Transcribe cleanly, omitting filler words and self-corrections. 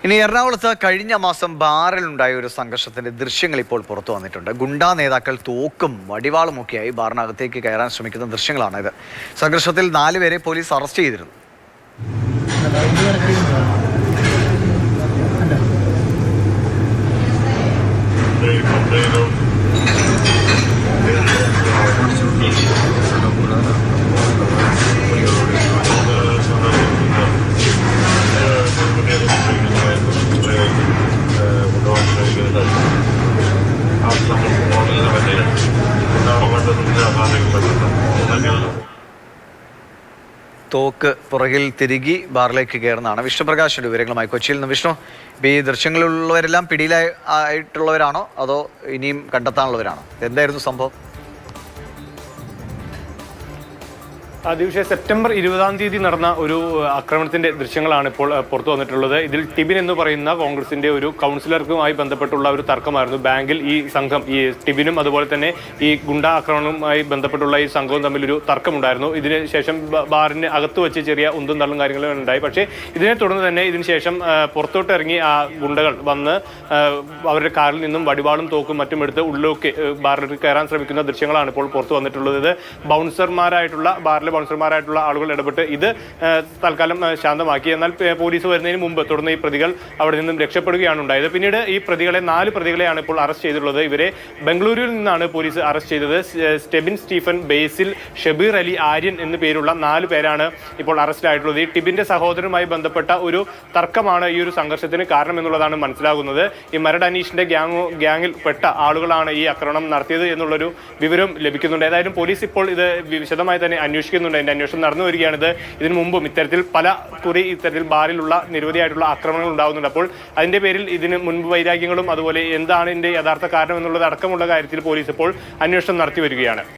ഇനി എറണാകുളത്ത് കഴിഞ്ഞ മാസം ബാറിലുണ്ടായ ഒരു സംഘർഷത്തിന്റെ ദൃശ്യങ്ങൾ ഇപ്പോൾ പുറത്തു വന്നിട്ടുണ്ട്. ഗുണ്ടാ നേതാക്കൾ തോക്കും വടിവാളുമൊക്കെയായി ബാറിനകത്തേക്ക് കയറാൻ ശ്രമിക്കുന്ന ദൃശ്യങ്ങളാണ് ഇത്. സംഘർഷത്തിൽ 4 പേരെ പോലീസ് അറസ്റ്റ് ചെയ്തിരുന്നു. തോക്ക് പുറകിൽ തിരികി ബാറിലേക്ക് കയറുന്നതാണ്. വിഷ്ണുപ്രകാശിന്റെ വിവരങ്ങളുമായി കൊച്ചിയിൽ നിന്ന്. വിഷ്ണു, ഈ ദൃശ്യങ്ങളിലുള്ളവരെല്ലാം പിടിയിലായിട്ടുള്ളവരാണോ അതോ ഇനിയും കണ്ടെത്താനുള്ളവരാണോ? എന്തായിരുന്നു സംഭവം? ദിവസം സെപ്റ്റംബർ 20-ാം തീയതി നടന്ന ഒരു ആക്രമണത്തിന്റെ ദൃശ്യങ്ങളാണ് ഇപ്പോൾ പുറത്തു വന്നിട്ടുള്ളത്. ഇതിൽ ടിബിൻ എന്ന് പറയുന്ന കോൺഗ്രസിന്റെ ഒരു കൗൺസിലർക്കുമായി ബന്ധപ്പെട്ടുള്ള ഒരു തർക്കമായിരുന്നു. ബാങ്കിൽ ഈ സംഘം, ഈ ടിബിനും അതുപോലെ തന്നെ ഈ ഗുണ്ടാ ആക്രമണവുമായി ബന്ധപ്പെട്ടുള്ള ഈ സംഘവും തമ്മിലൊരു തർക്കമുണ്ടായിരുന്നു. ഇതിന് ശേഷം ബാറിന് അകത്ത് വെച്ച് ചെറിയ ഉന്തും തള്ളും കാര്യങ്ങളും ഉണ്ടായി. പക്ഷേ ഇതിനെ തുടർന്ന് തന്നെ ഇതിനുശേഷം പുറത്തോട്ട് ഇറങ്ങി ആ ഗുണ്ടകൾ വന്ന് അവരുടെ കാറിൽ നിന്നും വടിവാളും തോക്കും മറ്റും എടുത്ത് ഉള്ളിലേക്ക് ബാറിലേക്ക് കയറാൻ ശ്രമിക്കുന്ന ദൃശ്യങ്ങളാണ് ഇപ്പോൾ പുറത്തു വന്നിട്ടുള്ളത്. ഇത് ബാറിലെ ബൗൺസർമാരായിട്ടുള്ള ആളുകൾ ഇടപെട്ട് ഇത് തൽക്കാലം ശാന്തമാക്കി. എന്നാൽ പോലീസ് വരുന്നതിന് മുമ്പ് തുടർന്ന് ഈ പ്രതികൾ അവിടെ നിന്നും രക്ഷപ്പെടുകയാണ് ഉണ്ടായത്. പിന്നീട് ഈ 4 പ്രതികളെയാണ് ഇപ്പോൾ അറസ്റ്റ് ചെയ്തിട്ടുള്ളത്. ഇവരെ ബംഗളൂരുവിൽ നിന്നാണ് പോലീസ് അറസ്റ്റ് ചെയ്തത്. സ്റ്റെബിൻ സ്റ്റീഫൻ, ബേസിൽ, ഷബീർ അലി, ആര്യൻ എന്നു പേരുള്ള 4 പേരാണ് ഇപ്പോൾ അറസ്റ്റിലായിട്ടുള്ളത്. ഈ ടിബിന്റെ സഹോദരനുമായി ബന്ധപ്പെട്ട ഒരു തർക്കമാണ് ഈ ഒരു സംഘർഷത്തിന് കാരണം എന്നുള്ളതാണ് മനസ്സിലാകുന്നത്. ഈ മരട് അനീഷിന്റെ ഗ്യാങ്ങിൽ പെട്ട ആളുകളാണ് ഈ ആക്രമണം നടത്തിയത് എന്നുള്ളൊരു വിവരം ലഭിക്കുന്നുണ്ട്. ഏതായാലും പോലീസ് ഇപ്പോൾ ഇത് വിശദമായി തന്നെ അന്വേഷിക്കുന്നുണ്ട്. അതിന്റെ അന്വേഷണം നടന്നു വരികയാണിത്. ഇതിനു മുമ്പും ഇത്തരത്തിൽ ഇത്തരത്തിൽ ബാറിലുള്ള നിരവധിയായിട്ടുള്ള ആക്രമണങ്ങൾ ഉണ്ടാകുന്നുണ്ട്. അപ്പോൾ അതിന്റെ പേരിൽ ഇതിന് മുൻപ് വൈരാഗ്യങ്ങളും അതുപോലെ എന്താണ് ഇതിന്റെ യഥാർത്ഥ കാരണം എന്നുള്ളത് അടക്കമുള്ള കാര്യത്തിൽ പോലീസ് ഇപ്പോൾ അന്വേഷണം നടത്തി വരികയാണ്.